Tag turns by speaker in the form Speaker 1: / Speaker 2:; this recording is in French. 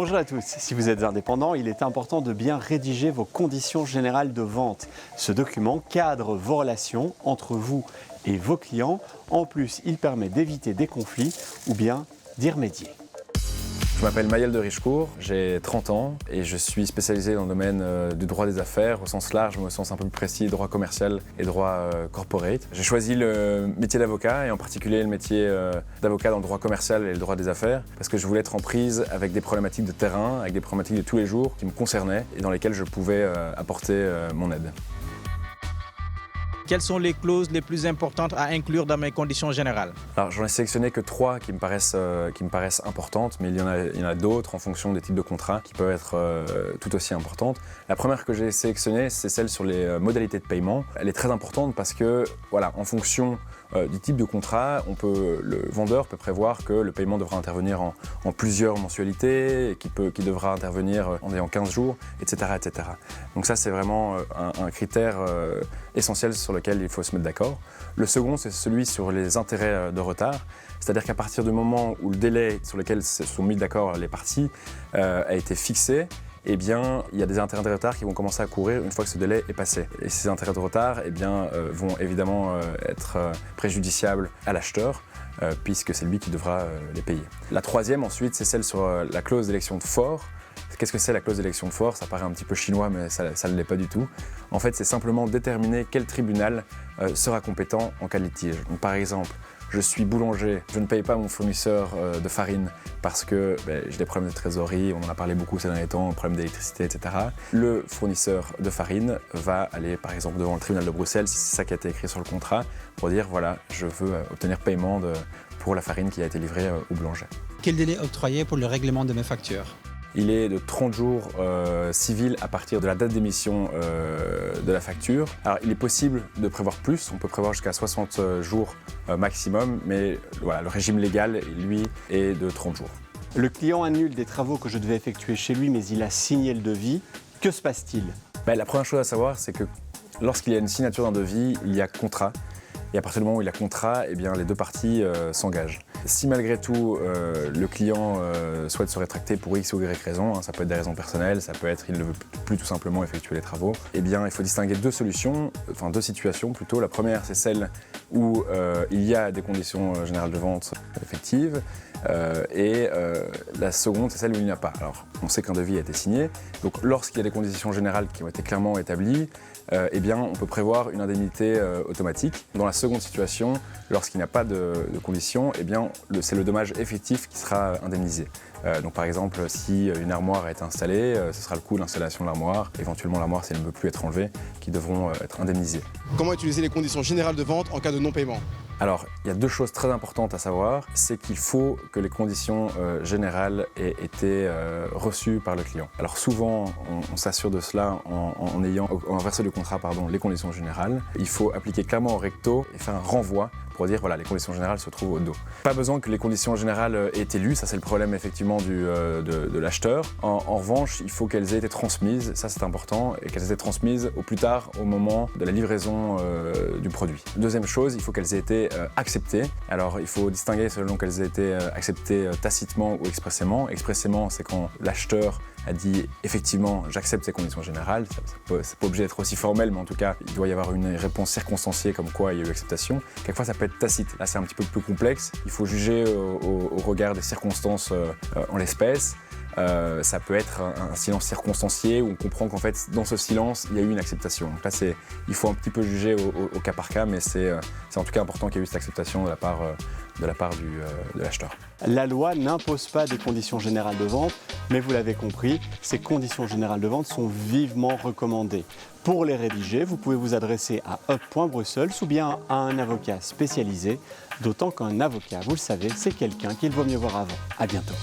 Speaker 1: Bonjour à tous, si vous êtes indépendant, il est important de bien rédiger vos conditions générales de vente. Ce document cadre vos relations entre vous et vos clients. En plus, il permet d'éviter des conflits ou bien d'y remédier.
Speaker 2: Je m'appelle Maël de Richecourt, j'ai 30 ans et je suis spécialisé dans le domaine du droit des affaires, au sens large, mais au sens un peu plus précis, droit commercial et droit corporate. J'ai choisi le métier d'avocat et en particulier le métier d'avocat dans le droit commercial et le droit des affaires parce que je voulais être en prise avec des problématiques de terrain, avec des problématiques de tous les jours qui me concernaient et dans lesquelles je pouvais apporter mon aide.
Speaker 3: Quelles sont les clauses les plus importantes à inclure dans mes conditions générales?
Speaker 2: Alors j'en ai sélectionné que 3 qui me paraissent importantes, mais il y en a d'autres en fonction des types de contrats qui peuvent être tout aussi importantes. La première que j'ai sélectionnée, c'est celle sur les modalités de paiement. Elle est très importante parce que, voilà, en fonction du type de contrat, le vendeur peut prévoir que le paiement devra intervenir en plusieurs mensualités, et qui devra intervenir en ayant 15 jours, etc., etc. Donc ça, c'est vraiment un critère essentiel sur lequel il faut se mettre d'accord. Le second, c'est celui sur les intérêts de retard, c'est-à-dire qu'à partir du moment où le délai sur lequel se sont mis d'accord les parties a été fixé, eh bien, il y a des intérêts de retard qui vont commencer à courir une fois que ce délai est passé. Et ces intérêts de retard vont évidemment être préjudiciables à l'acheteur, puisque c'est lui qui devra les payer. La troisième, ensuite, c'est celle sur la clause d'élection de fort. Qu'est-ce que c'est la clause d'élection de fort? Ça paraît un petit peu chinois, mais ça ne l'est pas du tout. En fait, c'est simplement déterminer quel tribunal sera compétent en cas de litige. Donc, par exemple, je suis boulanger, je ne paye pas mon fournisseur de farine parce que j'ai des problèmes de trésorerie, on en a parlé beaucoup ces derniers temps, problèmes d'électricité, etc. Le fournisseur de farine va aller par exemple devant le tribunal de Bruxelles, si c'est ça qui a été écrit sur le contrat, pour dire voilà, je veux obtenir paiement pour la farine qui a été livrée au boulanger.
Speaker 4: Quel délai octroyé pour le règlement de mes factures?
Speaker 2: Il est de 30 jours civils à partir de la date d'émission de la facture. Alors, il est possible de prévoir plus, on peut prévoir jusqu'à 60 jours maximum, mais voilà, le régime légal, lui, est de 30 jours.
Speaker 1: Le client annule des travaux que je devais effectuer chez lui, mais il a signé le devis. Que se passe-t-il?
Speaker 2: La première chose à savoir, c'est que lorsqu'il y a une signature d'un devis, il y a contrat. Et à partir du moment où il y a contrat, eh bien, les deux parties s'engagent. Si malgré tout, le client souhaite se rétracter pour X ou Y raison, ça peut être des raisons personnelles, ça peut être il ne veut plus tout simplement effectuer les travaux, eh bien, il faut distinguer deux situations plutôt. La première, c'est celle où il y a des conditions générales de vente effectives. La seconde, c'est celle où il n'y a pas. Alors, on sait qu'un devis a été signé, donc lorsqu'il y a des conditions générales qui ont été clairement établies, eh bien, on peut prévoir une indemnité automatique. Dans la seconde situation, lorsqu'il n'y a pas de conditions, eh bien, c'est le dommage effectif qui sera indemnisé. Donc par exemple, si une armoire a été installée, ce sera le coût de l'installation de l'armoire, éventuellement l'armoire si elle ne peut plus être enlevée, qui devront être indemnisées.
Speaker 5: Comment utiliser les conditions générales de vente en cas de non-paiement?
Speaker 2: Alors, il y a deux choses très importantes à savoir, c'est qu'il faut que les conditions générales aient été reçues par le client. Alors souvent, on s'assure de cela en ayant versé du contrat les conditions générales. Il faut appliquer clairement au recto et faire un renvoi pour dire voilà, les conditions générales se trouvent au dos. Pas besoin que les conditions générales aient été lues, ça c'est le problème effectivement de l'acheteur. En revanche, il faut qu'elles aient été transmises, ça c'est important, et qu'elles aient été transmises au plus tard au moment de la livraison du produit. Deuxième chose, il faut qu'elles aient été acceptées. Alors il faut distinguer selon qu'elles aient été acceptées tacitement ou expressément. Expressément, c'est quand l'acheteur a dit effectivement j'accepte ces conditions générales, c'est pas obligé d'être aussi formel, mais en tout cas il doit y avoir une réponse circonstanciée comme quoi il y a eu acceptation. Quelquefois ça peut être tacite, là c'est un petit peu plus complexe, il faut juger au regard des circonstances en l'espèce. Ça peut être un silence circonstancié où on comprend qu'en fait dans ce silence il y a eu une acceptation. Donc là il faut un petit peu juger au cas par cas, mais c'est en tout cas important qu'il y ait eu cette acceptation de la part de l'acheteur.
Speaker 1: La loi n'impose pas des conditions générales de vente, mais vous l'avez compris, ces conditions générales de vente sont vivement recommandées. Pour les rédiger, vous pouvez vous adresser à up.brussels ou bien à un avocat spécialisé, d'autant qu'un avocat, vous le savez, c'est quelqu'un qu'il vaut mieux voir avant. À bientôt.